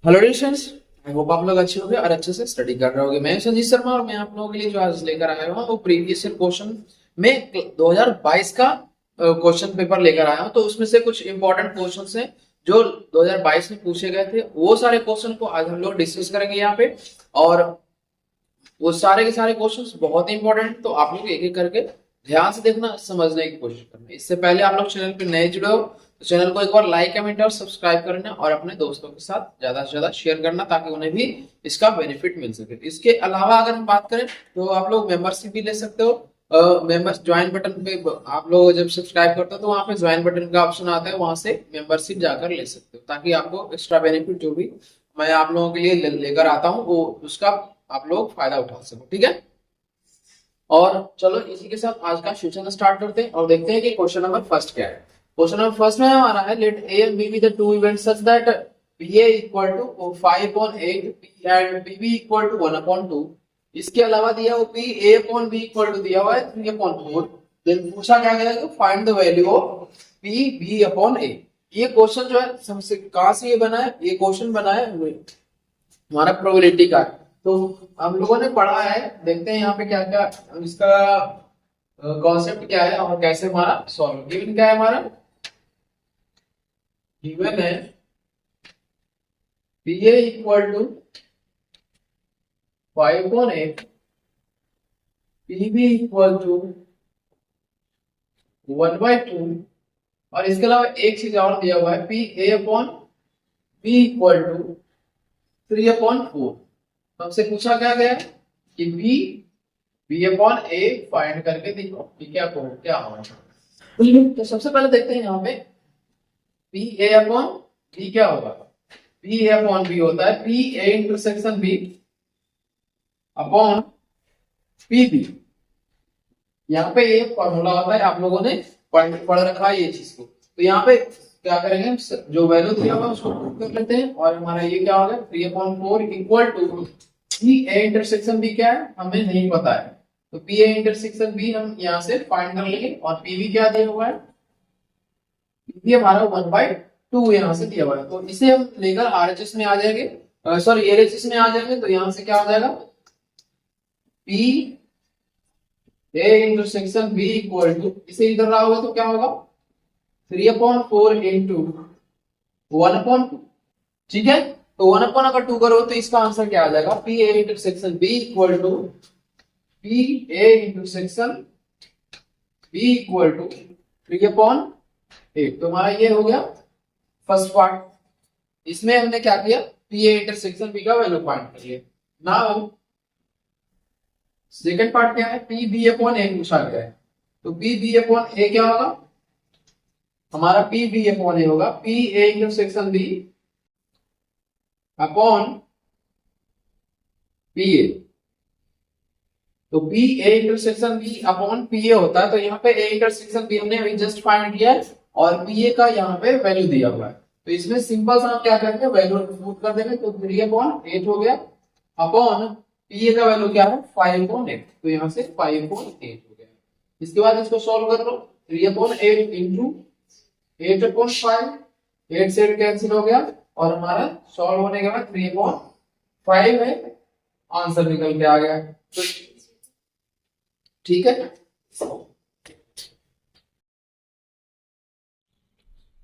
Hello students, I hope आप लोग अच्छे होंगे और अच्छे से स्टडी कर रहे होंगे। मैं संजीत शर्मा और मैं आप लोगों के लिए जो आज लेकर आया हूँ वो प्रीवियस ईयर क्वेश्चन में 2022 का क्वेश्चन पेपर लेकर आया हूँ। तो उसमें से कुछ इंपॉर्टेंट क्वेश्चंस हैं जो 2022 में पूछे गए थे। वो सारे क्वेश्चन को आज हम लोग डिस्कस करेंगे यहाँ पे। और वो सारे के सारे क्वेश्चंस बहुत ही इंपॉर्टेंट, तो आप लोग एक एक करके ध्यान से देखना, समझने की कोशिश करना। इससे पहले आप लोग चैनल पे नए जुड़े हो तो चैनल को एक बार लाइक कमेंट और सब्सक्राइब करना और अपने दोस्तों के साथ ज्यादा से ज्यादा शेयर करना ताकि उन्हें भी इसका बेनिफिट मिल सके। इसके अलावा अगर हम बात करें तो आप लोग मेंबरशिप भी ले सकते हो। मेंबर्स ज्वाइन बटन पे आप लोग जब सब्सक्राइब करते हो तो वहां पे ज्वाइन बटन का ऑप्शन आता है, वहां से मेंबरशिप जाकर ले सकते हो ताकि आपको एक्स्ट्रा बेनिफिट जो भी मैं आप लोगों के लिए लेकर आता हूँ वो उसका आप लोग फायदा उठा सको। ठीक है, और चलो इसी के साथ आज का सेशन स्टार्ट करते हैं और देखते हैं कि क्वेश्चन नंबर फर्स्ट क्या है। क्वेश्चन नंबर फर्स्ट में हमारा है let A and B be the two events such that B A equal to 5/8 and B be equal to 1/2। इसके अलावा दिया वो P A upon B equal to दिया हुआ है 3/4। देन पूछा क्या गया कि find the value of P B upon A. ये क्वेश्चन जो है सबसे कहां से ये बना है, ये क्वेश्चन बना है हमारा प्रोबेबिलिटी का। तो हम लोगों ने पढ़ा है, देखते हैं यहाँ पे क्या क्या इसका कॉन्सेप्ट क्या है और कैसे हमारा सॉल्व। गिवन क्या है हमारा, गिवन है P A equal to 5/8 P B equal to 1/2 और इसके अलावा एक चीज और दिया हुआ है P A upon B equal to 3/4। हमसे पूछा क्या गया कि बी अपॉन ए फाइंड करके देखो कि क्या होगा। तो सबसे पहले देखते हैं यहाँ पे पी ए अपॉन बी क्या होगा। पी ए अपॉन बी होता है P A intersection B upon P B. यहाँ पे ये फॉर्मूला होता है, आप लोगों ने पढ़ रखा है ये चीज को। तो यहाँ पे क्या करेंगे, जो वैल्यू दिया हुआ उसको पुट कर लेते हैं और हमारा ये क्या होगा 3/4 equal to P A intersection B क्या है हमें नहीं पता है, तो पी ए इंटरसेक्शन बी हम यहाँ से फाइंड कर लेंगे। और पी बी क्या दिया हुआ है, पी हमारा 1/2 यहाँ से दिया हुआ है, तो इसे हम लेकर आरएचएस में आ जाएंगे, सॉरी एलएचएस में आ जाएंगे। तो यहाँ से क्या हो जाएगा P A intersection B equal to, इसे इधर रहा होगा तो क्या होगा 3/4 इंटू 1/2। ठीक है, तो 1/2 अगर 2 करो तो इसका आंसर क्या आ जाएगा P A intersection B equal to P A intersection B equal to 3/8। तो हमारा ये हो गया फर्स्ट पार्ट। इसमें हमने क्या किया, पी ए इंटरसेक्शन बी का वैल्यू फाइंड कर लिया। नाउ सेकंड पार्ट क्या है, पी बी अपॉन ए पूछा गया है। तो पी बी अपॉन ए क्या होगा, हमारा पी बी अपॉन ए होगा P A intersection B upon P A. तो P A intersection B upon P A होता है, तो यहाँ पे ए इंटरसेक्शन बी हमने अभी जस्ट फाइंड किया है और पी ए का यहाँ पे वैल्यू दिया हुआ है। तो इसमें सिंपल सा हम क्या करेंगे, वैल्यू पुट कर देंगे। तो 3/8 हो गया अपॉन पी ए का वैल्यू क्या है 5/8, तो यहाँ से 5/8 हो गया। इसके बाद इसको सॉल्व कर लो, 3/8 इंटू 8/5, 8 से 8 कैंसिल हो गया और हमारा सॉल्व होने के बाद 3/5 है, आंसर निकल के आ गया। तो ठीक है,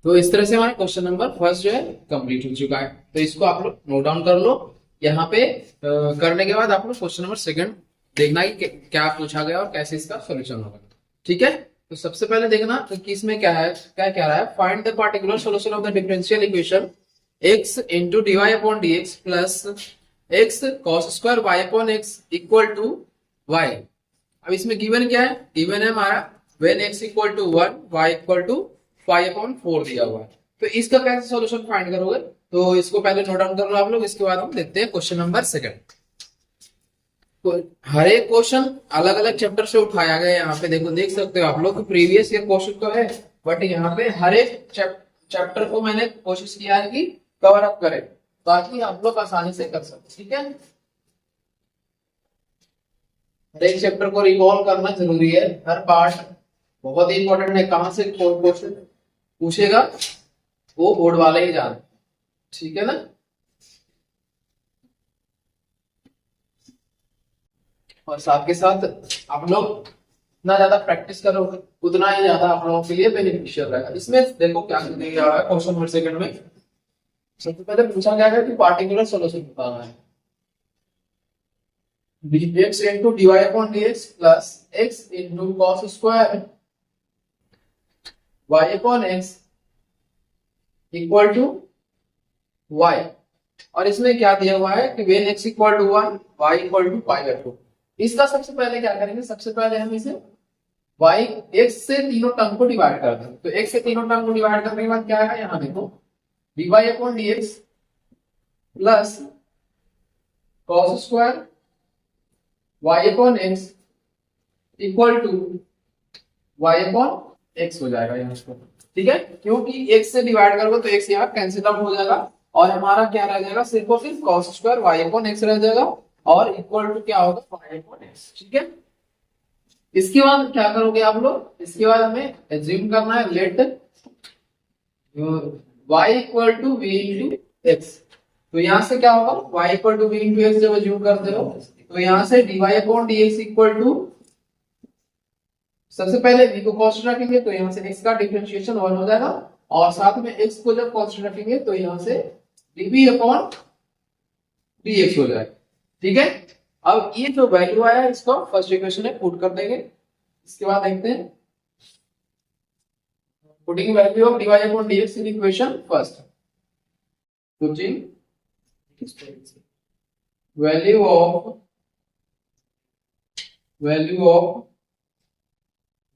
तो इस तरह से हमारा क्वेश्चन नंबर फर्स्ट जो है कंप्लीट हो चुका है। तो इसको आप लोग नोट डाउन कर लो। यहाँ पे करने के बाद आप लोग क्वेश्चन नंबर सेकंड देखना कि क्या पूछा गया और कैसे इसका सोल्यूशन होगा। ठीक है, तो सबसे पहले देखना कि इसमें क्या है, क्या कह रहा है, find the particular solution of the differential equation x into D Y upon D X plus X cos square Y upon X equal to Y. अब इसमें गिवन क्या है, गिवन है हमारा when x equal to 1 y equal to 5/4 दिया हुआ है। तो इसका कैसे सॉल्यूशन फाइंड करोगे, तो इसको पहले नोट डाउन कर लो आप लोग। इसके बाद हम देखते हैं क्वेश्चन नंबर सेकंड। हर एक क्वेश्चन अलग अलग चैप्टर से उठाया गया है। यहाँ पे देखो, देख सकते हो आप लोग प्रीवियस ईयर क्वेश्चन तो है, बट यहाँ पे हर एक चैप्टर को मैंने कोशिश किया है कि कवर अप करें ताकि आप लोग आसानी से कर सके। ठीक है, हर एक चैप्टर को रिकॉल करना जरूरी है, हर पार्ट बहुत ही इंपॉर्टेंट है। कहां से क्वेश्चन पूछेगा वो बोर्ड वाले ही जानते, ठीक है ना। और साथ के साथ आप लोग जितना ज्यादा प्रैक्टिस करोगे उतना ही ज्यादा आप लोगों के लिए बेनिफिशियल रहेगा। इसमें देखो क्या दिया हुआ है क्वेश्चन नंबर सेकंड में। सबसे पहले पूछा गया है कि पार्टिकुलर सॉल्यूशन बताना है। dx into dy upon dx plus x into cos square y upon x equal to y। और इसमें क्या दिया हुआ है कि when x equal to 1 y equal to pi by 2। इसका सबसे पहले क्या करेंगे, सबसे पहले हम इसे y x से तीनों टर्म को डिवाइड कर देंगे। तो x से तीनों टर्म को डिवाइड करने के बाद क्या आएगा, यहाँ देखो dy upon dx plus cos square y upon x equal to y upon x हो जाएगा यहाँ पर। ठीक है, क्योंकि x से डिवाइड करोगे तो x यहाँ कैंसिल आउट हो जाएगा और हमारा क्या रह जाएगा, सिर्फ और सिर्फ cos square y upon x रह जाएगा और इक्वल टू क्या होगा y अपॉन x। ठीक है, इसके बाद क्या करोगे आप लोग, इसके बाद हमें एज्यूम करना है let y equal to v into x। तो यहाँ से क्या होगा, y equal to v into x जब एज्यूम करते हो तो यहाँ से dy upon dx equal to, सबसे पहले v को कांस्टेंट रखेंगे तो यहाँ से x का डिफरेंशिएशन 1 हो जाएगा और साथ में x को जब कांस्टेंट रखेंगे तो यहाँ से dv अपॉन dx हो जाएगा। ठीक है, अब ये जो वैल्यू आया इसको फर्स्ट इक्वेशन में पुट कर देंगे। इसके बाद देखते हैं putting value of dy upon dx in equation first. Putting value of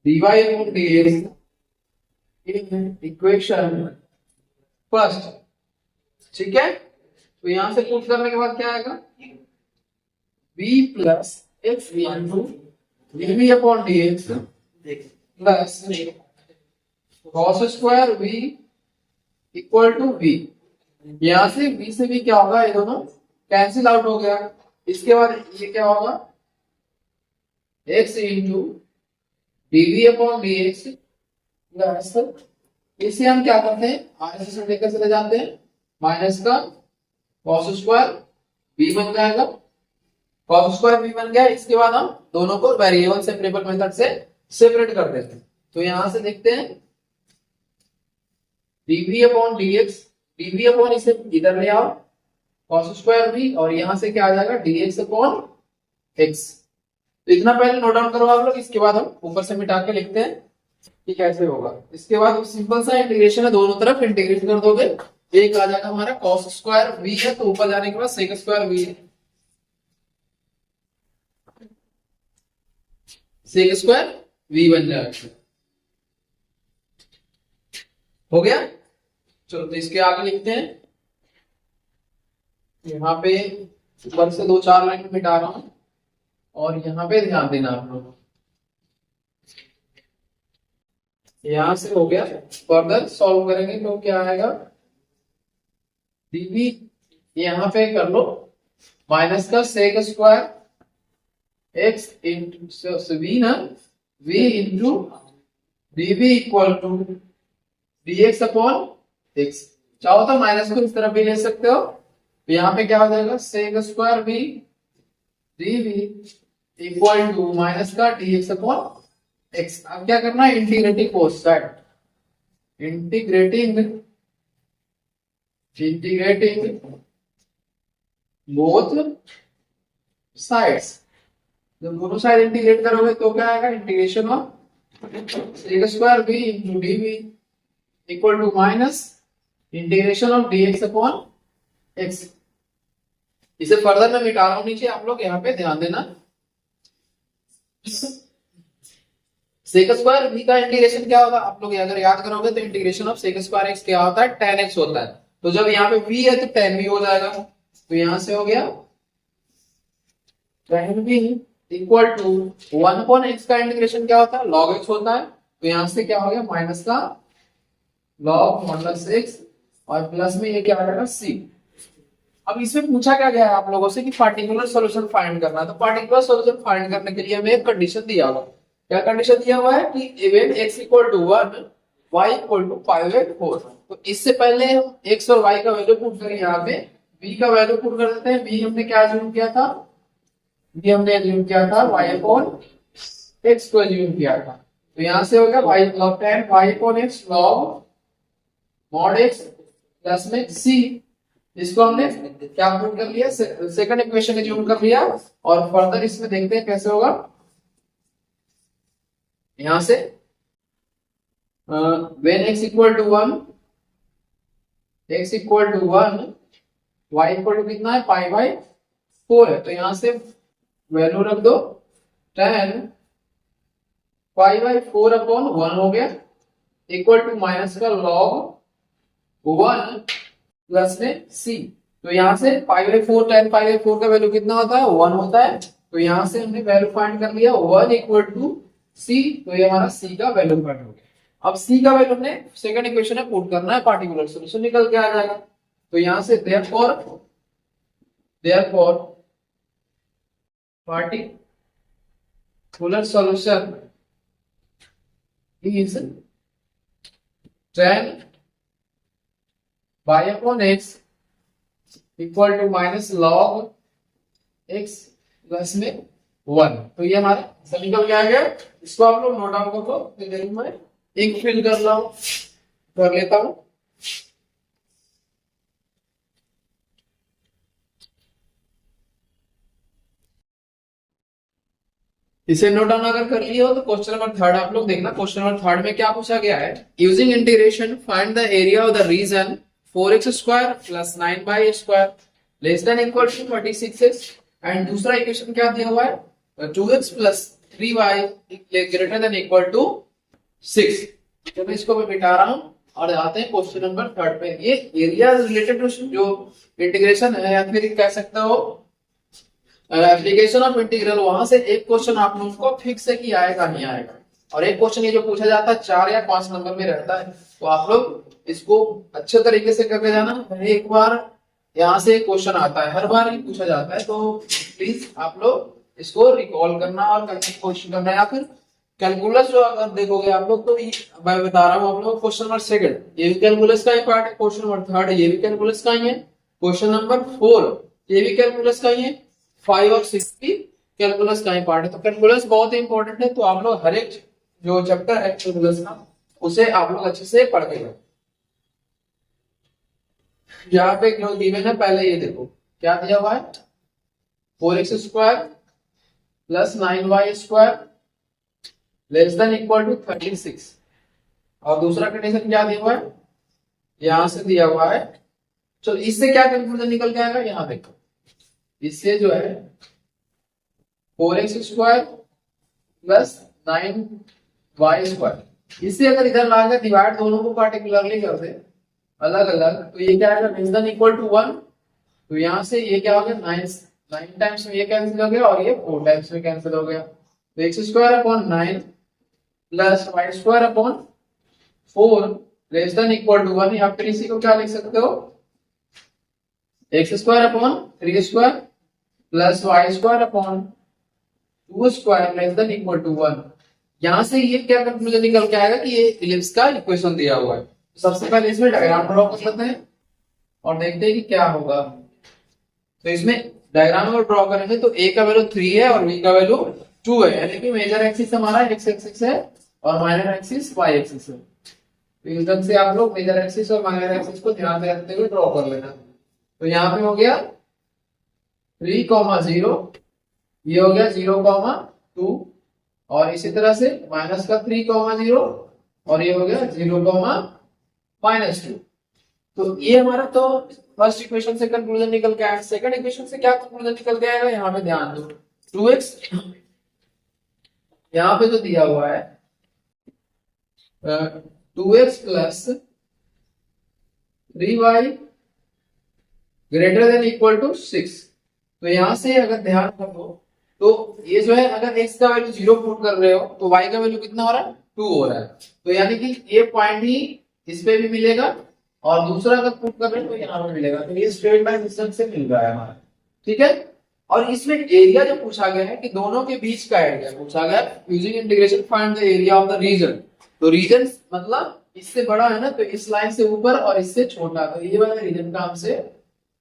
dy upon dx in equation first. ठीक है, तो यहां से पुट करने के बाद क्या आएगा, v plus x into dv upon dx plus cos square v equal to v। यहां से v से v क्या होगा, ये दोनों कैंसिल आउट हो गया। इसके बाद ये क्या होगा, x into dv upon dx plus, इसे हम क्या करते हैं माइनस से लेकर चले जाते हैं, माइनस का cos स्क्वायर v बन जाएगा, cos स्क्वायर v बन गया। इसके बाद हम दोनों को वेरिएबल सेपरेबल मेथड से सेपरेट कर देते हैं। तो यहां से देखते हैं dv upon dx, dv upon इसे इधर ले आओ cos स्क्वायर v और यहां से क्या आ जाएगा dx अपॉन x। तो इतना पहले नोट डाउन करो आप लोग, इसके बाद हम ऊपर से मिटा के लिखते हैं कि कैसे होगा। इसके बाद सिंपल सा इंटीग्रेशन है, दोनों तरफ इंटीग्रेट कर दोगे, एक आ जाएगा हमारा cos स्क्वायर v है तो ऊपर जाने के बाद sec square v, sec square v बन जाएगा। हो गया, चलो तो इसके आगे लिखते हैं। यहाँ पे ऊपर से 2-4 लाइन मिटा रहा हूं और यहाँ पे ध्यान देना आप लोग। यहां से हो गया, फर्दर सॉल्व करेंगे तो क्या आएगा, dv यहाँ पे कर लो माइनस का sec square x into v ना, v into dv equal to dx upon x। चाहो तो माइनस को इस तरफ भी ले सकते हो, तो यहाँ पे क्या हो जाएगा sec square v dv equal to minus का dx अपॉन x। अब क्या करना है, integrating both side, integrating both sides. जब दोनों साइड इंटीग्रेट करोगे तो क्या आएगा, integration of sec square v into dv equal to minus integration of dx upon x। इसे फर्दर मैं मिटा रहा हूं नीचे, आप लोग यहाँ पे ध्यान देना। sec स्क्वायर v का इंटीग्रेशन क्या होगा, आप लोग अगर याद करोगे तो integration of sec square x क्या होता है, tan x होता है। तो जब यहाँ पे v है तो tan v हो जाएगा, तो यहां से हो गया tan v equal to 1 upon x का इंटीग्रेशन क्या होता है, log x होता है। तो यहां से क्या हो गया माइनस का log मॉडुलस x और प्लस में ये क्या आ जाएगा c। अब इसमें पूछा क्या गया है आप लोगों से कि पार्टिकुलर सॉल्यूशन फाइंड करना है। तो पार्टिकुलर सॉल्यूशन फाइंड करने के लिए हमें एक कंडीशन दिया हुआ, क्या कंडीशन दिया हुआ है कि when x equal to 1 y equal to 5/4। तो इससे पहले हम x और y का वैल्यू पुट करें, यहाँ पे v का वैल्यू पुट कर देते हैं। v हमने क्या अज्यूम किया था, ये हमने एज्यूम किया था y अपॉन x को एज्यूम किया था। तो यहां से हो गया y log tan y upon x log mod x plus में c। इसको हमने क्या प्रूव कर लिया, सेकंड इक्वेशन एज्यूम कर लिया। और फर्दर इसमें देखते हैं कैसे होगा। यहां से when x equal to 1 x equal to 1 y equal to कितना है पाई बाई 4 है। तो यहां से वैल्यू रख दो tan पाई बाई 4 अपॉन 1 हो गया इक्वल टू माइनस का log 1 प्लस में c। तो यहां से pi by 4 tan pi by 4 का वैल्यू कितना होता है 1 होता है। तो यहां से हमने वैल्यू फाइंड कर लिया 1 इक्वल टू c। तो ये हमारा c का वैल्यू फाइंड हो गया। अब c का वैल्यू हमने सेकंड इक्वेशन में पुट करना है, पार्टिकुलर सॉल्यूशन निकल के आ जाएगा। तो यहां से therefore particular solution is tan y upon x equal to minus log x plus में 1। तो ये हमारा आंसर निकल के आ गया। इसको आप लोग नोट डाउन करो। तो मैं इंक फिल कर लेता हूं। इसे नोट डाउन अगर कर लिया हो तो क्वेश्चन नंबर 3 आप लोग देखना। क्वेश्चन नंबर 3 में क्या पूछा गया है, using integration find the area of the region 4x square plus 9y square less than equal to 36x। And दूसरा इक्वेशन क्या दिया हुआ है 2x plus 3y greater than equal to 6। तो मैं इसको मैं मिटा रहा हूं और आते हैं क्वेश्चन नंबर 3 पे। ये एरिया रिलेटेड क्वेश्चन जो इंटीग्रेशन है या फिर कह सकते हो एप्लीकेशन ऑफ इंटीग्रल, वहां से एक क्वेश्चन आप लोगों को फिक्स है कि आएगा नहीं आएगा। और एक क्वेश्चन ये जो पूछा जाता है 4 या 5 नंबर में रहता है। तो आप लोग इसको अच्छे तरीके से करके जाना। एक बार यहाँ से क्वेश्चन आता है, हर बार ही पूछा जाता है। तो प्लीज आप लोग इसको रिकॉल करना और करने की कोशिश करना। या फिर कैलकुलस जो अगर देखोगे आप लोग तो मैं बता रहा हूँ आप लोग क्वेश्चन नंबर 2 ये भी कैलकुलस का ही पार्ट है। क्वेश्चन नंबर 3 ये भी कैलकुलस का ही है। क्वेश्चन नंबर 4 ये भी कैलकुलस का ही है। 5 और 6 भी कैलकुलस का ही पार्ट है। तो कैलकुलस बहुत ही इंपॉर्टेंट है। तो आप लोग हर एक जो चैप्टर है कैलकुलस का उसे आप लोग अच्छे से पढ़ के जाओ। यहाँ पे जो गिवन है पहले ये देखो क्या दिया हुआ है 4x square plus 9y square less than equal to 36। और दूसरा कंडीशन क्या दिया हुआ है यहां से दिया हुआ है। चलो इससे क्या कंक्लूजन निकल के आएगा, यहाँ देखो इससे जो है 4x square plus 9y square, इससे अगर इधर लाकर डिवाइड दोनों को पार्टिकुलरली कर दे अलग अलग तो ये क्या आएगा लेस देन इक्वल टू 1। तो यहां से ये क्या हो गया 9 टाइम्स में ये कैंसिल हो गया और ये 4 टाइम्स में कैंसिल हो गया। तो x square upon 9 plus y square upon 4 less than equal to 1। या फिर इसी को क्या लिख सकते हो x square upon 3 square plus y square upon 2 square less than equal to 1। यहां से ये क्या कंक्लूजन निकल के आएगा कि ये इलिप्स का इक्वेशन दिया हुआ है। तो सबसे पहले इसमें डायग्राम ड्रॉ कर लेते हैं और देखते हैं कि क्या होगा। तो इसमें डायग्राम अगर ड्रॉ करेंगे तो a का वैल्यू 3 है और b का वैल्यू 2 है। यानी कि मेजर एक्सिस हमारा x एक्सिस है और माइनर एक्सिस y एक्सिस है। तो इस ढंग से आप लोग मेजर एक्सिस और माइनर एक्सिस को ध्यान में रखते हुए ड्रॉ कर लेना। तो यहाँ पे हो गया 3,0, ये हो गया 0,2 और इसी तरह से माइनस का 3,0 और ये हो गया 0,-2। तो ये हमारा तो फर्स्ट इक्वेशन से कंक्लूजन निकल के आया। सेकंड इक्वेशन से क्या कंक्लूजन निकल के आएगा यहाँ पे ध्यान दो 2x यहाँ पे जो दिया हुआ है 2x plus 3y greater than equal to 6। तो यहां से अगर ध्यान रखो तो ये जो है अगर x का वैल्यू 0 पुट कर रहे हो तो y का वैल्यू कितना हो रहा है 2 हो रहा है। तो यानी कि ये पॉइंट ही इस पे भी मिलेगा और दूसरा अगर पुट कर रहे हो तो यहाँ पे मिलेगा। तो ये स्ट्रेट लाइन डिस्टेंस से मिल रहा है हमारा, ठीक है। और इसमें एरिया जो पूछा गया है कि दोनों के बीच का एरिया पूछा गया using integration find the area of the region. तो रीजन मतलब इससे बड़ा है ना तो इस लाइन से ऊपर और इससे छोटा, तो ये वाला रीजन का हमसे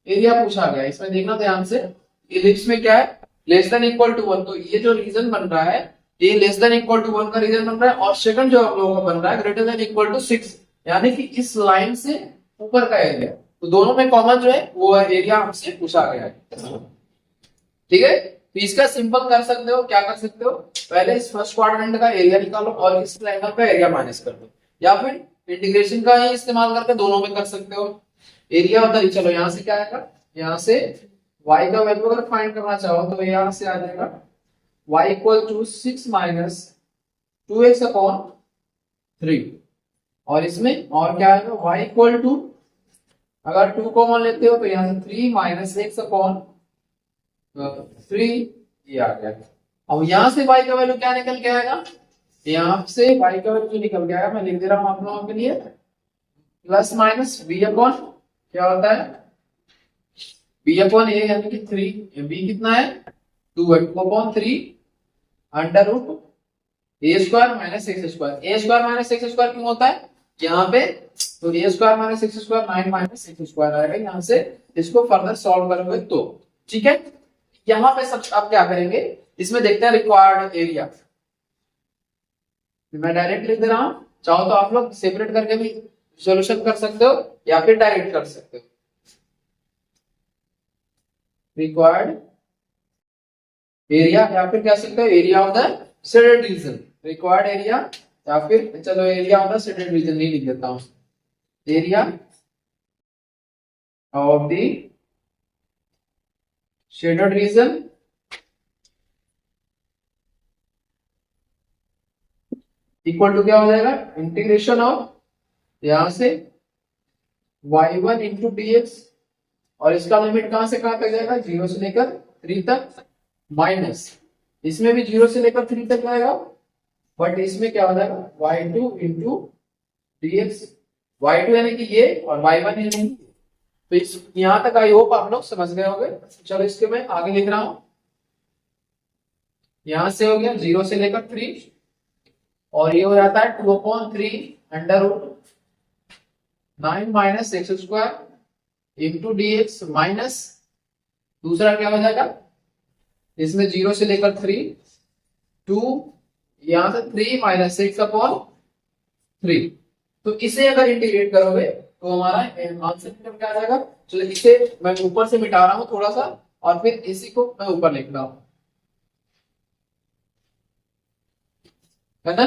एरिया पूछा गया। इसमें देखना ध्यान से इलिप्स में क्या है लेस देन इक्वल टू 1, तो ये जो रीजन बन रहा है ये लेस देन इक्वल टू 1 का रीजन बन रहा है, और सेकंड जो आप लोगों का बन रहा है ग्रेटर देन इक्वल टू 6, यानी कि इस लाइन से ऊपर का एरिया। तो दोनों में कॉमन जो है वो एरिया हमसे पूछा गया है। ठीक है, तो इसका सिंपल कर सकते हो, क्या कर सकते हो, पहले इस फर्स्ट क्वाड्रेंट का एरिया निकालो और इस ट्रायंगल का एरिया माइनस कर दो, या फिर इंटीग्रेशन का ही इस्तेमाल करके दोनों में कर सकते हो। एरिया होता है, चलो यहाँ से क्या आएगा, यहाँ से y का वैल्यू अगर फाइंड करना चाहो तो यहाँ से आ जाएगा y equal to 6 minus 2x upon 3, और इसमें और क्या आएगा y इक्वल टू, अगर 2 कॉमन लेते हो तो यहाँ से 3 माइनस x अपॉन 3, ये आ गया। अब यहाँ से y का वैल्यू क्या निकल के आएगा, यहाँ से y का वैल्यू जो निकल के आएगा मैं लिख दे रहा हूँ आप लोगों के लिए, प्लस माइनस b अपॉन क्या होता है b अपॉन a, यानी कि 3, b कितना है 2 है, 2 upon 3 under root a square minus X square. a square minus X square क्यों होता है यहाँ पे, तो a square minus X square 9 minus X square आएगा, यहाँ से इसको फर्दर सॉल्व करोगे तो। ठीक है, यहाँ पे सब आप क्या करेंगे, इसमें देखते हैं रिक्वायर्ड एरिया, मैं डायरेक्ट लिख दे रहा हूं, चाहो तो आप लोग सेपरेट करके भी सॉल्यूशन कर सकते हो या फिर डायरेक्ट कर सकते हो। रिक्वायर्ड एरिया या फिर कह सकते हो area of the shaded region, required area, या फिर चलो area of the shaded region नहीं लिख देता हूं, area of the shaded region equal to क्या हो जाएगा, इंटीग्रेशन ऑफ यहां से y1 इंटू dx, और इसका लिमिट कहां से कहां तक जाएगा, 0 से लेकर 3 तक, माइनस इसमें भी 0 से लेकर 3 तक जाएगा, बट इसमें क्या हो जाएगा y2 इंटू dx, y2 यानी कि ये और y1 यानी कि, तो इस यहां तक आई होप आप लोग समझ गए होंगे। चलो इसके मैं आगे लिख रहा हूं, यहां से हो गया 0 से लेकर 3, और ये हो जाता है 2 upon 3 under root 9 minus X square into dx, minus दूसरा क्या हो जाएगा, इसमें 0 से लेकर 3, 2 यहां से 3 माइनस एक्स अपॉन 3, तो इसे अगर इंटीग्रेट करोगे तो हमारा आंसर निकल के आ जाएगा। चलो इसे मैं ऊपर से मिटा रहा हूं थोड़ा सा, और फिर इसी को मैं ऊपर लिख रहा हूं, है ना।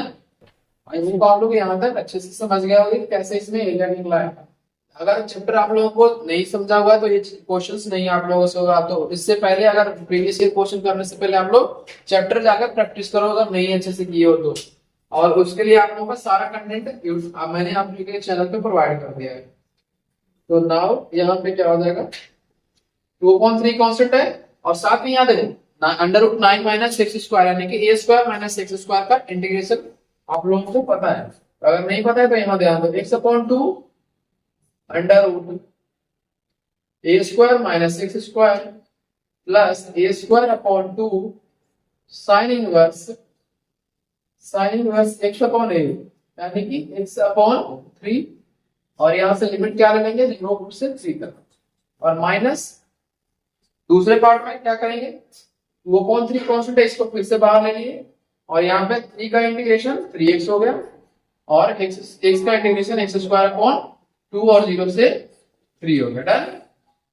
आई होप आप लोग यहाँ तक अच्छे से समझ गए होंगे कैसे इसमें एरिया निकला है। अगर चैप्टर आप लोगों को नहीं समझा हुआ तो ये क्वेश्चंस नहीं आप लोगों से होगा, तो इससे पहले अगर प्रीवियस ईयर क्वेश्चन करने से पहले आप लोग चैप्टर जाकर प्रैक्टिस करो अगर नहीं अच्छे से किए हो तो, और उसके लिए आप लोगों का सारा कंटेंट मैंने आप लोगों के चैनल पे प्रोवाइड कर दिया है। तो नाउ यहाँ पे क्या हो जाएगा, 2/3 कॉन्स्टेंट है, और साथ में याद देखो under root 9 minus X square, यानी कि a square minus X square का इंटीग्रेशन आप लोगों को पता है, अगर नहीं पता है तो यहाँ ध्यान दो, x/2 under root a square minus X square plus a square upon 2 sine inverse x upon a, यानी कि x/3, और यहां से लिमिट क्या ले लेंगे 0 से 3 तक, और माइनस दूसरे पार्ट में क्या करेंगे 2/3 कांस्टेंट है, इसको फिर से बाहर ले लिए, और यहाँ पे 3 का इंटीग्रेशन 3x हो गया, और x का इंटीग्रेशन x स्क्वायर अपॉन 2 और 0 से 3 हो गया, डन।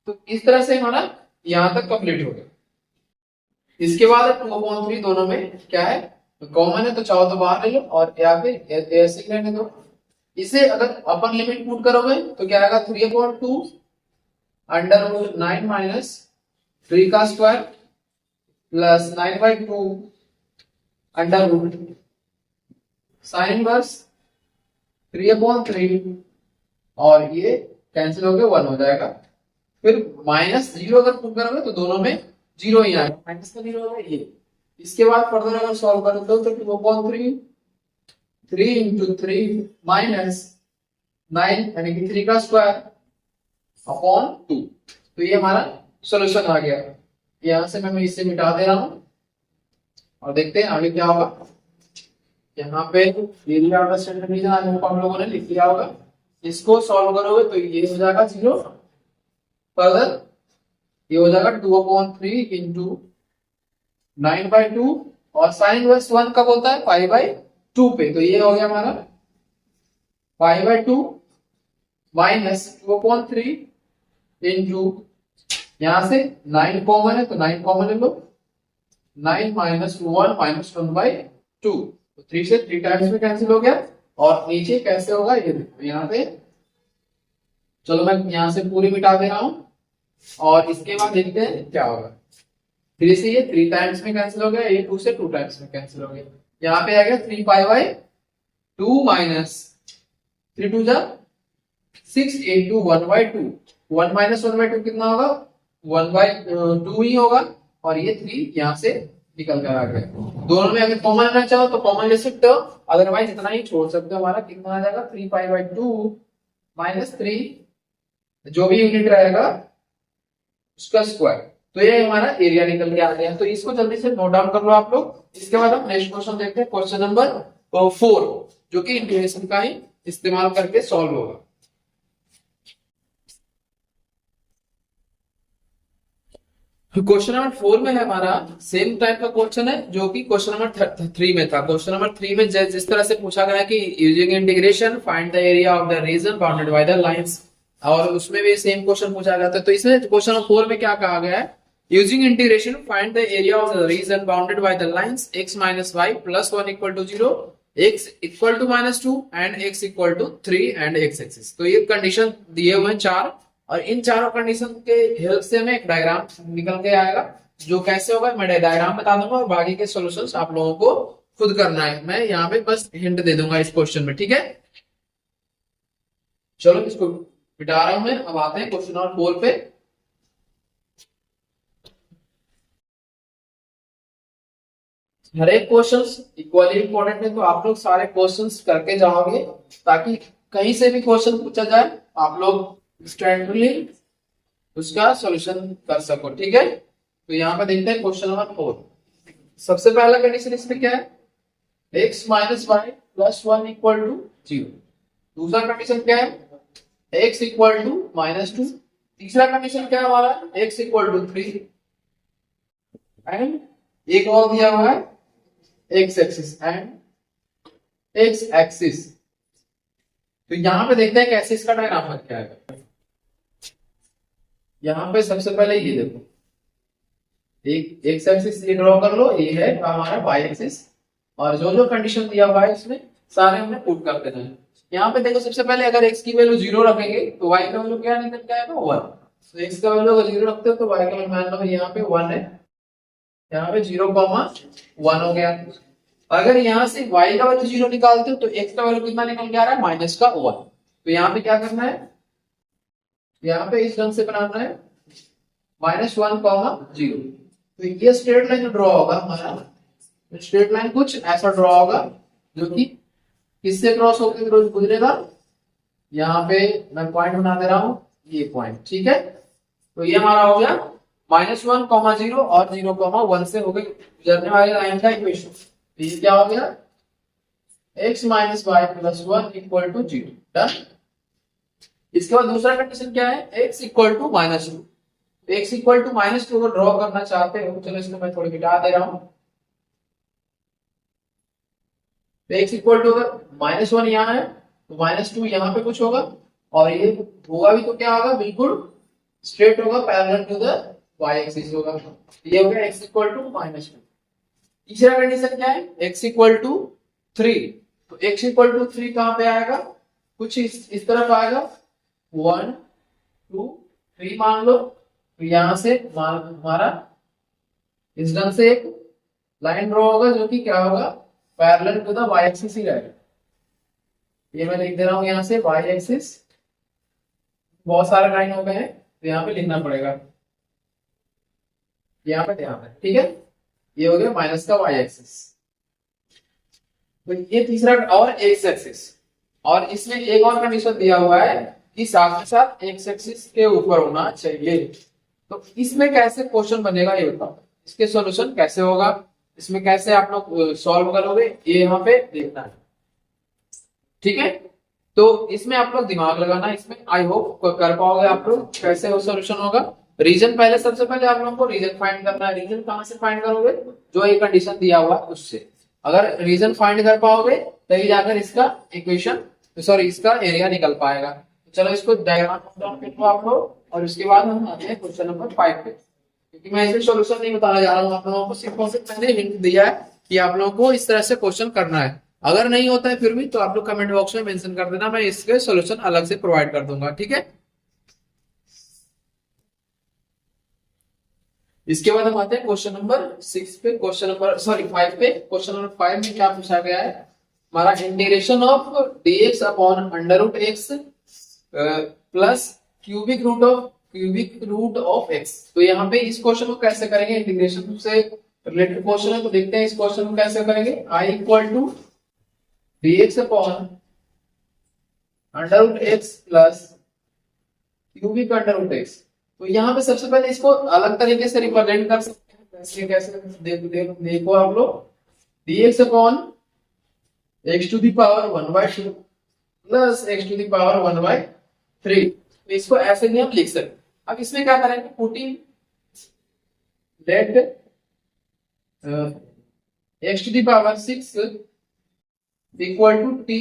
तो इस तरह से हमारा यहाँ तक कंप्लीट हो गया। इसके बाद 2/3 दोनों में क्या है कॉमन है, तो चाहो तो बाहर ले लो, और या फिर ऐसे ही रहने दो। इसे अगर अपर लिमिट पुट करोगे तो क्या आएगा 3/2 अंडर रूट 9 माइनस 3 का square plus 9/2 under root sine inverse 3/3, और ये कैंसिल हो गया 1 हो जाएगा, फिर माइनस 0 अगर पुट करोगे तो दोनों में 0 ही आएगा, माइनस का 0 होगा ये। इसके बाद फर्दर अगर सॉल्व कर दो तो 2/3 3 इंटू 3 माइनस 9 यानी कि 3 का स्क्वायर अपॉन 2, तो ये हमारा सॉल्यूशन आ गया। यहां से मैं इसे मिटा दे रहा हूं, और देखते हैं आगे क्या होगा। यहाँ पे area of the center region आज हम लोगों ने लिख लिया होगा, इसको सॉल्व करोगे तो ये हो जाएगा 0, फर्दर ये हो जाएगा 2/3 इंटू 9/2 और साइन इनवर्स 1 कब होता है 5/2 पे, तो ये हो गया हमारा 5/2 माइनस 2/3 इंटू, यहां से 9 कॉमन है तो 9 कॉमन ले लो, 9 माइनस 1 माइनस 1/2, तो 3 से 3 टाइम्स में कैंसिल हो गया। और नीचे कैसे होगा ये देखो यहाँ पे, चलो मैं यहां से पूरी मिटा दे रहा हूं और इसके बाद देखते हैं क्या होगा। 3 से ये 3 टाइम्स में कैंसिल हो गया, ये 2 से 2 टाइम्स में कैंसिल हो गया, यहाँ पे आ गया 3/2 माइनस 3 2 जा 6 इंटू 1/2, 1 माइनस 1/2 कितना होगा 1/2 ही होगा, और ये 3 यहाँ से निकल कर आ गया। दोनों में अगर कॉमन लेना चाहो तो कॉमन ले सकते हो, अदरवाइज इतना ही छोड़ सकते हो। हमारा कितना आ जाएगा 3/2 माइनस 3, जो भी यूनिट रहेगा उसका स्क्वायर, तो ये हमारा एरिया निकल के आ गया। तो इसको जल्दी से नोट डाउन कर लो आप लोग। इसके बाद हम नेक्स्ट क्वेश्चन देखते हैं, क्वेश्चन नंबर 4, जो कि इंटीग्रेशन का ही इस्तेमाल करके सॉल्व होगा। क्वेश्चन नंबर 4 में है हमारा सेम टाइप का क्वेश्चन है जो कि क्वेश्चन नंबर 3 में था। क्वेश्चन नंबर 3 में जिस तरह से पूछा गया कि using integration find the area of the region bounded by the lines, और उसमें भी सेम क्वेश्चन पूछा गया था। तो इसमें क्वेश्चन नंबर 4 में क्या कहा गया है, using integration find the area of the region bounded by the lines x minus Y plus 1 equal to 0, x equal to -2 and x equal to 3 and x axis. तो ये कंडीशन दिए हुए हैं 4, और इन चारों कंडीशन के हेल्प से हमें एक डायग्राम निकल के आएगा, जो कैसे होगा मैं डायग्राम बता दूंगा और बाकी के सॉल्यूशंस आप लोगों को खुद करना है। मैं यहाँ पे बस हिंट दे दूंगा इस क्वेश्चन में, ठीक है। चलो इसको मिटा रहा हूं मैं, अब आते हैं क्वेश्चन नंबर 4 पे। हर एक क्वेश्चंस इक्वली इंपॉर्टेंट है, तो आप लोग सारे क्वेश्चंस करके जाओगे ताकि कहीं से भी क्वेश्चन पूछा जाए आप लोग इंस्टेंटली उसका सॉल्यूशन कर सको, ठीक है। तो यहाँ पे देखते हैं क्वेश्चन नंबर 4। सबसे पहला कंडीशन इसमें क्या है, x minus Y plus 1 equal to 0। दूसरा कंडीशन क्या है, x इक्वल टू -2। तीसरा कंडीशन क्या है हमारा, x इक्वल टू 3, एंड एक और दिया हुआ है x axis and x axis. तो यहां पे देखते हैं कैसे इसका डायग्राम बन के आएगा। यहां पे सबसे पहले ये देखो, एक x एक्सिस ये ड्रॉ कर लो, ये है हमारा y एक्सिस, और जो जो कंडीशन दिया हुआ है इसमें सारे हमने पुट कर देना है। यहाँ पे देखो सबसे पहले अगर x की वैल्यू 0 रखेंगे तो y का वैल्यू क्या निकल के आएगा 1। तो x का वैल्यू अगर 0 रखते हो तो y का वैल्यू मान लो यहाँ पे 1 है, यहाँ पे 0,1 हो गया। अगर यहाँ से y का वैल्यू 0 निकालते हो तो x का वैल्यू कितना निकल के आ रहा है -1। तो यहाँ पे क्या करना है, यहाँ पे इस ढंग से बनाना है -1,0। तो ये स्ट्रेट लाइन जो ड्रॉ होगा हमारा, स्ट्रेट लाइन कुछ ऐसा ड्रॉ होगा जो कि किससे क्रॉस होकर रोज गुजरेगा, यहाँ पे मैं पॉइंट बना दे रहा हूं, ये पॉइंट, ठीक है। तो ये हमारा हो गया -1,0 और 0,1 से हो गई गुजरने वाली लाइन का इक्वेशन। तो ये क्या हो गया, x minus Y plus 1 equal to 0, done. इसके बाद दूसरा कंडीशन क्या है, x equal to -2। x equal to -2 को ड्रॉ करना चाहते हो, चलो इसको मैं थोड़ी मिटा दे रहा हूं। तो x इक्वल टू अगर -1 यहाँ है तो -2 यहाँ पे कुछ होगा, और ये होगा भी तो क्या होगा, बिल्कुल स्ट्रेट होगा, parallel to the y axis होगा। ये हो गया x इक्वल टू -2। तीसरा कंडीशन क्या है, x इक्वल टू 3। तो x इक्वल टू 3 कहां पे आएगा, कुछ इस तरफ आएगा, 1 2 3 मान लो। तो यहां से हमारा इस ढंग से एक लाइन ड्रॉ होगा जो कि क्या होगा, parallel to the y axis ही रहेगा। ये मैं लिख दे रहा हूं यहाँ से y एक्सिस, बहुत सारे लाइन हो गए हैं तो यहाँ पे लिखना पड़ेगा, यहाँ पे ध्यान है, ठीक है। ये हो गया माइनस का y एक्सिस। तो ये तीसरा, और x एक्सिस, और इसमें एक और कंडीशन दिया हुआ है कि साथ में साथ x एक्सिस के ऊपर होना चाहिए। तो इसमें कैसे क्वेश्चन बनेगा ये बताओ, इसके सॉल्यूशन कैसे होगा, इसमें कैसे आप लोग सॉल्व करोगे, ये यहाँ पे देखना है, ठीक है। तो इसमें आप लोग दिमाग लगाना, इसमें आई होप कर पाओगे आप लोग, कैसे वो सॉल्यूशन होगा रीजन पहले, सबसे पहले आप लोगों को रीजन फाइंड करना है। रीजन कहाँ से फाइंड करोगे? जो ये कंडीशन दिया हुआ है उससे। अगर रीजन फाइंड कर पाओगे तभी जाकर इसका इक्वेशन, सॉरी इसका एरिया निकल पाएगा। चलो इसको डायग्राम कर लो आप लोग, और उसके बाद हम आते हैं क्वेश्चन नंबर 5 पे। क्योंकि मैं इसे सॉल्यूशन नहीं बताने जा रहा हूँ आप लोगों को, सिर्फ और सिर्फ मैंने हिंट दिया है कि आप लोगों को इस तरह से क्वेश्चन करना है। अगर नहीं होता है फिर भी तो आप लोग कमेंट बॉक्स में मेंशन कर देना, मैं इसके सॉल्यूशन अलग से प्रोवाइड कर दूंगा, ठीक है। इसके बाद हम आते हैं क्वेश्चन नंबर 6 पे, क्वेश्चन नंबर सॉरी 5 पे। क्वेश्चन नंबर 5 में क्या पूछा गया है हमारा, integration of dx upon under root X plus cubic root of X. तो यहाँ पे इस क्वेश्चन को कैसे करेंगे, इंटीग्रेशन से रिलेटेड क्वेश्चन है, तो देखते हैं इस क्वेश्चन को कैसे करेंगे। I equal to dx upon under root X plus cubic under root X. तो यहाँ पे सबसे पहले इसको अलग तरीके से रिप्रेजेंट कर सकते हैं। कैसे कैसे देखो आप लोग, dx upon x to the power 1/2 plus x to the power 1/3। तो इसको ऐसे भी हम लिख सकते हैं। अब इसमें क्या करेंगे, putting let x to the power 6 equal to t,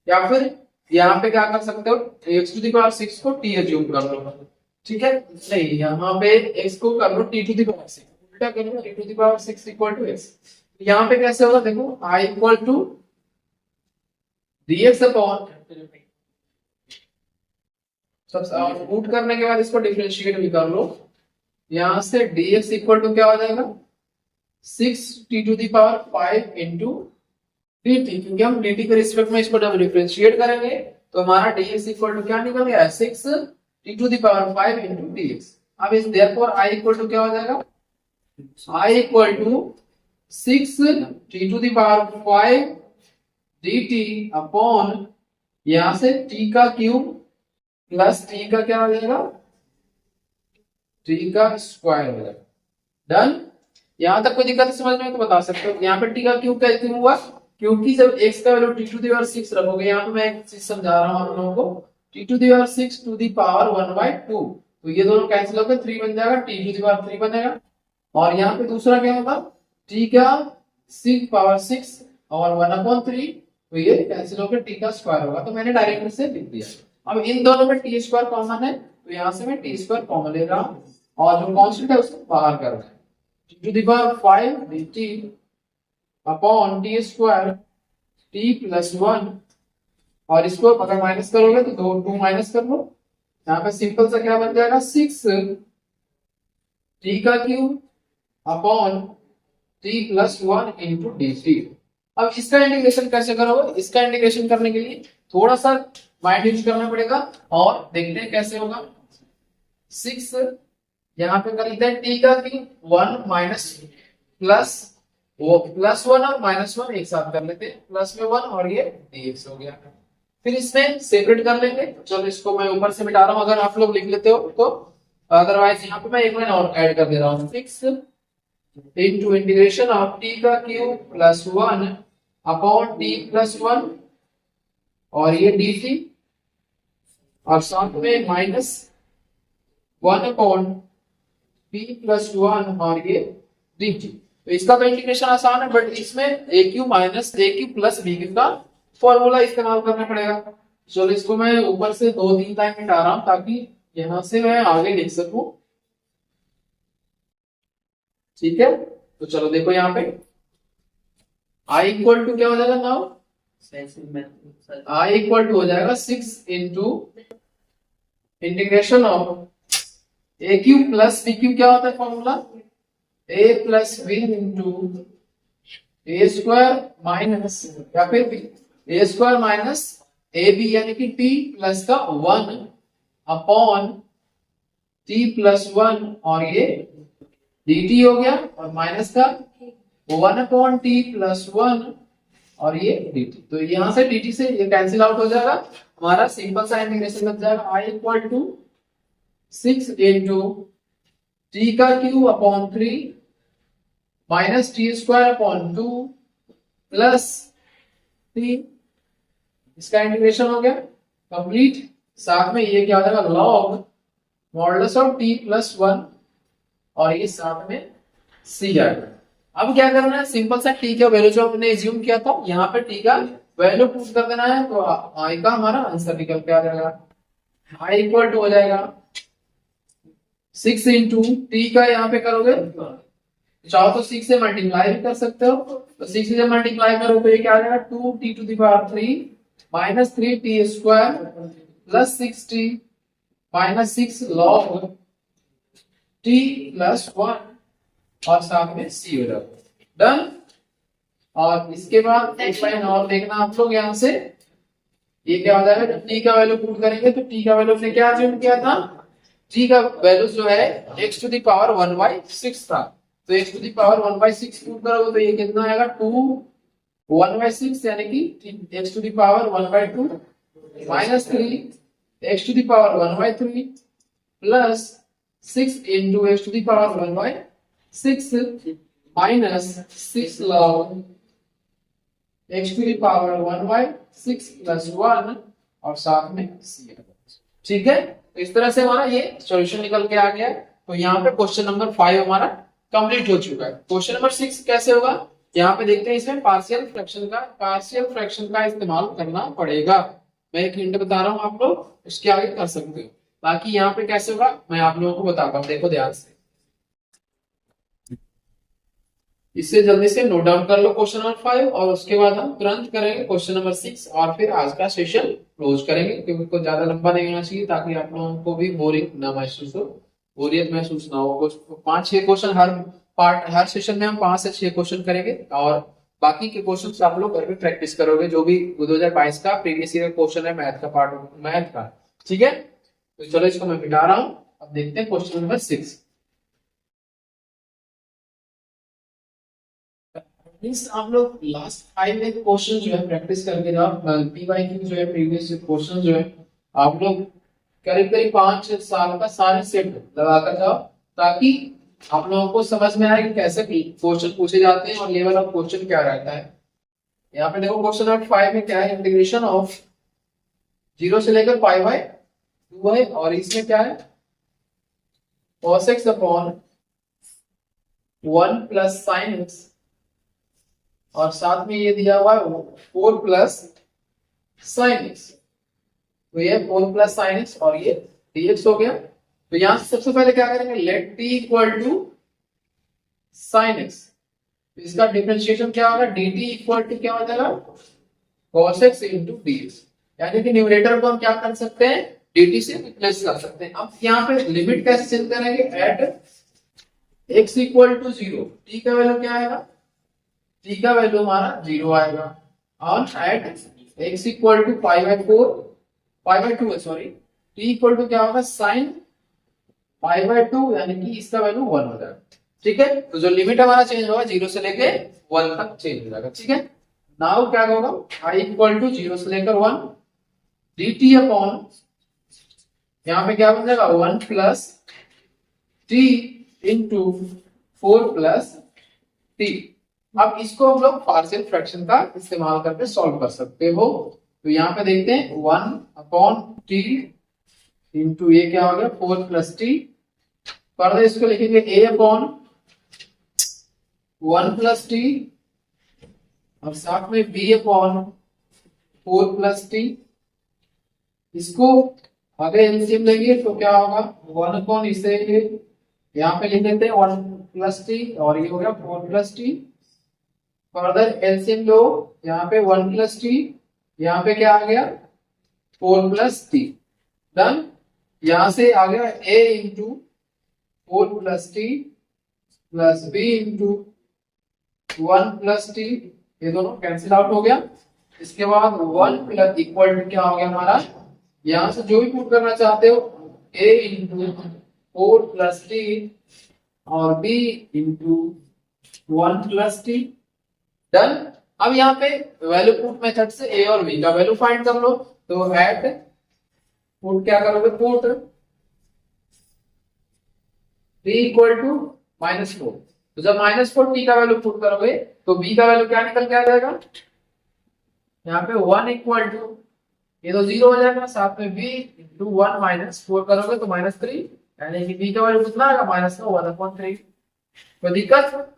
या फिर यहाँ पे क्या कर सकते हो, x टू द पावर 6 को t एज्यूम कर लो, ठीक है। नहीं, यहाँ पे x को कर लो t टू द पावर 6, उल्टा कर लो, t to the power 6 equal to x। यहाँ पे कैसे होगा देखो, i equal to dx upon, सब पुट करने के बाद इसको डिफरेंशिएट भी कर लो। यहां से dx इक्वल टू क्या हो जाएगा, 6 t to the power 5 into dt, क्योंकि हम dt के रिस्पेक्ट में इसको जब डिफरेंशिएट करेंगे तो हमारा dx इक्वल टू क्या निकल गया, 6 t to the power 5 into dx। अब इस देयरफॉर i इक्वल टू क्या हो जाएगा, i equal to 6 t to the power 5 dt upon यहां से t का क्यूब प्लस t का क्या हो जाएगा, t का स्क्वायर हो जाएगा। डन। यहां तक कोई दिक्कत समझ में तो बता सकते हो। यहाँ पे t का क्यूब कैसे हुआ, क्योंकि जब x का value t to the power 6 रखोगे, यहाँ पे मैं एक चीज समझा रहा हूँ आप लोगों को, t to the power 6 to the power 1/2, तो ये दोनों कैंसिल होकर 3 बन जाएगा, t टू द पावर 3 बनेगा। और यहाँ पे दूसरा क्या होगा, t का 6 पावर 6 और 1/3, तो ये कैंसिल होकर t का स्क्वायर होगा। तो मैंने डायरेक्ट से लिख दिया। अब इन दोनों में टी स्क्वायर कॉमन है, तो यहां से मैं टी स्क्वायर कॉमन ले रहा हूं, और जो कांस्टेंट है उसको बाहर कर रहा है। T to the power 5 dt upon T square t plus 1, और इसको अगर माइनस करोगे तो 2 माइनस कर लो। यहाँ पे सिंपल सा क्या बन जाएगा, 6 t का cube upon t plus 1 into dt। अब इसका इंटीग्रेशन कैसे करोगे, इसका इंटीग्रेशन करने के लिए थोड़ा सा माइंड यूज करना पड़ेगा, और देखते हैं कैसे होगा। 6 यहाँ पे कर लेते हैं t का क्यूब 1 माइनस प्लस वो प्लस 1 और माइनस 1 एक साथ कर लेते हैं, प्लस में 1 और ये dx हो गया। फिर इसमें सेपरेट कर लेंगे। चलो इसको मैं ऊपर से मिटा रहा हूं, अगर आप लोग लिख लेते हो तो, अदरवाइज यहाँ पे मैं एक लाइन और ऐड कर दे रहा हूँ। 6 इंटू इंटीग्रेशन ऑफ t का cube plus 1 upon t plus 1 और ये dt, और साथ में माइनस 1 अपॉन p प्लस 1 और ये dt। तो इसका तो इंटीग्रेशन आसान है, बट इसमें a Q minus a Q plus b Q का फॉर्मूला इस्तेमाल करना पड़ेगा। चलो इसको मैं ऊपर से 2-3 टाइम मिटा रहा हूं, ताकि यहां से मैं आगे लिख सकूं, ठीक है। तो चलो देखो यहाँ पे i इक्वल टू क्या हो जाएगा नाउ, i इक्वल टू हो जाएगा 6 into integration of A cube plus B cube, क्या होता है formula, a plus B into A square minus, या फिर A square minus A B, यानी कि t प्लस का 1 अपॉन t प्लस 1 और ये dt हो गया, और माइनस का 1 अपॉन t प्लस 1 और ये dt। तो यहां से dt से ये कैंसिल आउट हो जाएगा, हमारा सिंपल सा इंटीग्रेशन बन जाएगा। i equal to 6 into t का cube upon 3 minus t square upon 2 plus t, इसका इंटीग्रेशन हो गया कंप्लीट। साथ में ये क्या हो जाएगा, log modulus of T plus one, और ये साथ में सी आएगा। अब क्या करना है, सिंपल सा टी का वैल्यू जो हमने एज्यूम किया था, यहाँ पे टी का वैल्यू पुट कर देना है, तो आई का हमारा आंसर निकल के आ जाएगा। आई इक्वल टू हो जाएगा 6 इंटू टी का यहाँ पे करोगे, चाहो तो 6 से मल्टीप्लाई भी कर सकते हो, तो 6 से मल्टीप्लाई करो तो ये क्या आ जाएगा 2t to the power 3 minus 3t square plus 6t minus 6 log t plus 1 और साथ में c हो जाएगा। डन। और इसके बाद एक लाइन और देखना आप लोग, यहाँ से ये क्या हो जाएगा, जब t का वैल्यू पुट करेंगे तो t का वैल्यू ने क्या अज्यूम किया था, t का वैल्यू जो है x टू द पावर 1/6 था, तो x to the power 1/6 put करोगे तो ये कितना आएगा 2 1/6, यानी कि x to the power 1/2 minus 3 x to the power 1/3 plus 6 into x to the power 1/6 minus 6 log x to the power 1/6 plus 1 और साथ में c। ठीक है, तो इस तरह से हमारा ये सॉल्यूशन निकल के आ गया। तो यहाँ पे क्वेश्चन नंबर 5 हमारा कंप्लीट हो चुका है। क्वेश्चन नंबर 6 कैसे होगा, यहाँ पे देखते हैं। इसमें पार्शियल फ्रैक्शन का इस्तेमाल करना पड़ेगा। मैं एक हिंट बता रहा हूँ, आप लोग उसके आगे कर सकते हो। बाकी यहाँ पे कैसे होगा मैं आप लोगों को बताता हूँ, देखो ध्यान से। इससे जल्दी से नोट डाउन कर लो क्वेश्चन नंबर 5, और उसके बाद हम तुरंत करेंगे क्वेश्चन नंबर 6 और फिर आज का सेशन क्लोज करेंगे, क्योंकि कुछ ज्यादा लंबा नहीं होना चाहिए ताकि आप लोगों को भी बोरिंग ना महसूस हो, बोरियत महसूस ना हो। 5-6 क्वेश्चन हर सेशन में हम 5 से 6 क्वेश्चन करेंगे, और बाकी के क्वेश्चन आप लोग घर पे प्रैक्टिस करोगे, जो भी 2022 का प्रीवियस ईयर क्वेश्चन है मैथ का पार्ट, मैथ का। ठीक है, तो चलो इसको मैं मिटा रहा हूँ। अब देखते हैं क्वेश्चन नंबर 6। आप लोग लास्ट 5 में क्वेश्चन जो है प्रैक्टिस करके जाओ, पीवाईक्यू जो है प्रीवियस क्वेश्चन जो है आप लोग करीब करीब 5 साल का सारे सेट लगा कर जाओ, ताकि आप लोगों को समझ में आए कि कैसे क्वेश्चन पूछे जाते हैं और लेवल ऑफ क्वेश्चन क्या रहता है। यहाँ पे देखो क्वेश्चन नंबर 5 में क्या है, इंटीग्रेशन ऑफ 0 से लेकर पाई बाय 2 है, और इसमें क्या है cos x upon 1 plus sign x, और साथ में ये दिया हुआ है 4 प्लस साइन एक्स, तो ये 4 प्लस साइन एक्स और ये dx हो गया। तो यहां से सबसे पहले क्या करेंगे, let t equal to sine X, इसका डिफरेंशिएशन क्या होगा, dt इक्वल टू क्या हो जाएगा cos x इंटू dx, यानी कि न्यूमरेटर को हम क्या कर सकते हैं dt से रिप्लेस कर सकते हैं। अब यहाँ पे लिमिट कैसे चेंज करेंगे, at x equal to 0, t का वैल्यू क्या आएगा, t का वैल्यू हमारा 0 आएगा, और at x equal to pi by 2 है, सॉरी, t इक्वल टू क्या होगा साइन पाई बाय 2, यानी कि इसका वैल्यू 1 हो जाएगा। ठीक है, तो जो लिमिट हमारा चेंज होगा 0 से लेके 1 तक चेंज हो जाएगा। ठीक है, नाउ क्या होगा, i इक्वल टू 0 से लेकर 1 dt अपॉन, यहाँ पे क्या बन जाएगा 1 plus t into 4 plus t। अब इसको हम लोग पार्शियल फ्रैक्शन का इस्तेमाल करके सॉल्व कर सकते हो। तो यहाँ पे देखते हैं 1 अपॉन टी इंटू ये क्या हो गया 4 प्लस टी, फर्दर इसको लिखेंगे a अपॉन 1 प्लस टी, और साथ में b अपॉन 4 प्लस टी। इसको अगर एलसीएम लेंगे तो क्या होगा 1 अपॉन, इसे यहाँ पे लिख देते हैं 1 प्लस टी, और ये हो गया 4 प्लस टी। फर्दर एलसीएम लो, यहाँ पे 1 प्लस टी, यहाँ पे क्या आ गया 4 प्लस टी। डन। यहां से आ गया a into 4 plus T plus b into 1 plus T, ये दोनों कैंसिल आउट हो गया। इसके बाद 1 प्लस इक्वल टू क्या हो गया हमारा, यहां से जो भी पुट करना चाहते हो a इंटू 4 प्लस टी और b into 1 plus T. Done. अब यहाँ पे वैल्यू पुट मेथड से a और b का वैल्यू फाइंड कर लो। तो एट पुट क्या करोगे, पुट b इक्वल टू -4। तो जब -4 t का वैल्यू पुट करोगे तो b का वैल्यू क्या निकल के आ जाएगा, यहाँ पे 1 इक्वल टू ये तो 0 हो जाएगा, साथ में b इंटू 1 माइनस 4 करोगे तो -3, यानी कि b का वैल्यू कितना आएगा -1/3। कोई दिक्कत?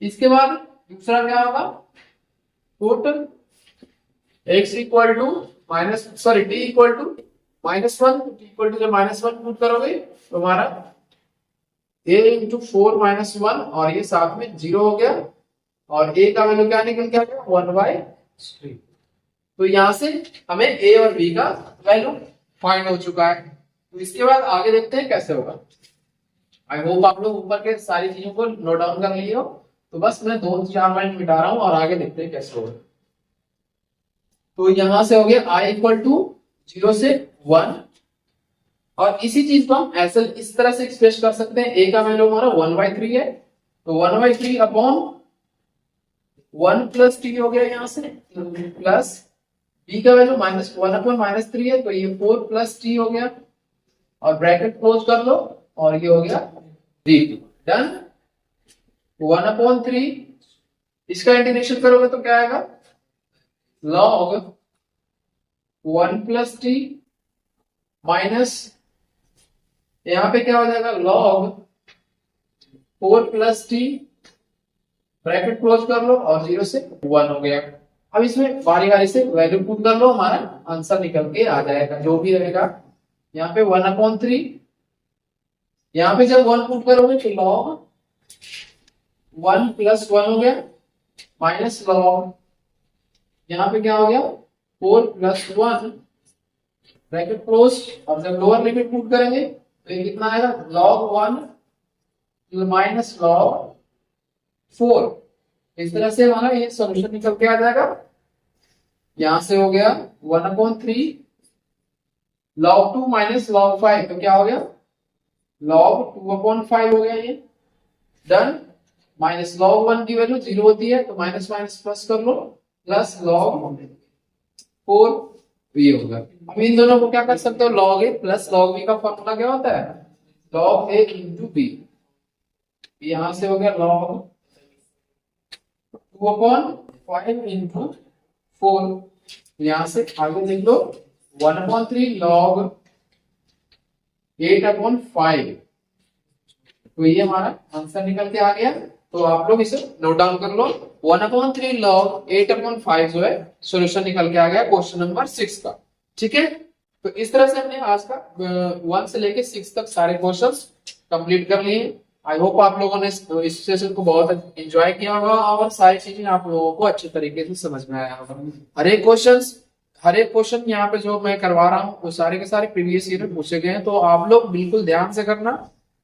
इसके बाद दूसरा क्या होगा, put x equal to minus sorry t equal to -1, t equal to जब -1 पुट करोगे तो हमारा a इंटू 4 -1 और ये साथ में 0 हो गया, और a का वैल्यू क्या निकल के आ गया 1/3। तो यहां से हमें a और b का वैल्यू फाइंड हो चुका है। तो इसके बाद आगे देखते हैं कैसे होगा। आई होप आप लोग ऊपर के सारी चीजों को नोट डाउन कर लिए हो, तो बस मैं 2-4 लाइन मिटा रहा हूं और आगे देखते हैं कैसे होगा। तो यहां से हो गया i इक्वल टू 0 से 1, और इसी चीज को हम ऐसे इस तरह से एक्सप्रेस कर सकते हैं, a का वैल्यू हमारा 1/3 है, तो 1/3 अपॉन 1 प्लस t हो गया यहां से, प्लस b का वैल्यू -1/3 है, तो ये 4 प्लस t हो गया, और ब्रैकेट क्लोज कर लो, और ये हो गया dt। डन। 1/3 इसका इंटीग्रेशन करोगे तो क्या आएगा, log 1 प्लस टी माइनस, यहां पे क्या हो जाएगा log 4 plus T, bracket close कर लो, और 0 से 1 हो गया। अब इसमें बारी बारी से वैल्यू पुट कर लो, हमारा आंसर निकल के आ जाएगा जो भी रहेगा। यहाँ पे 1/3, यहाँ पे जब 1 पुट करोगे तो log 1 प्लस 1 हो गया, माइनस log यहाँ पे क्या हो गया 4 प्लस 1, ब्रैकेट क्लोज, और जब लोअर लिमिट पुट करेंगे तो ये कितना आएगा log 1 माइनस log 4। इस तरह से हमारा ये सॉल्यूशन निकल के आ जाएगा। यहां से हो गया 1/3 log 2 माइनस log 5, तो क्या हो गया log 2/5 हो गया ये। डन। माइनस log 1 की वैल्यू 0 होती है, तो माइनस माइनस प्लस कर लो, प्लस log 4 ये होगा। अब इन दोनों को क्या कर सकते हो, log a plus log b का फॉर्मूला क्या होता है, log a इंटू b। यहां से हो गया log 2/5 इंटू 4। यहां से आगे देख लो 1/3 log 8/5, तो ये हमारा आंसर निकल के आ गया। तो आप लोग इसे नोट डाउन कर लो, 1/3 log 8/5 जो है सॉल्यूशन निकल के आ गया क्वेश्चन नंबर 6 का। ठीक है, तो इस तरह से हमने आज का 1 से लेके 6 तक सारे क्वेश्चंस कंप्लीट कर लिए। आई होप आप लोगों ने इस सेशन को बहुत एंजॉय किया होगा, और सारी चीजें आप लोगों को अच्छे तरीके से समझ में आया होगा। हर एक क्वेश्चन यहाँ पे जो मैं करवा रहा हूँ वो सारे के सारे प्रीवियस ईयर में पूछे गए हैं, तो आप लोग बिल्कुल ध्यान से करना।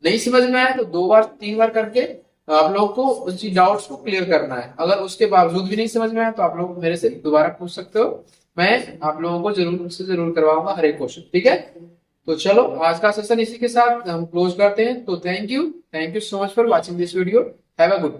नहीं समझ में आए तो 2 बार 3 बार करके आप लोग को उसी डाउट्स को क्लियर करना है। अगर उसके बावजूद भी नहीं समझ में आए तो आप लोग मेरे से दोबारा पूछ सकते हो, मैं आप लोगों को जरूर करवाऊंगा हर एक क्वेश्चन। ठीक है, तो चलो आज का सेशन इसी के साथ हम क्लोज करते हैं। तो thank you so much for watching this video. Have a good.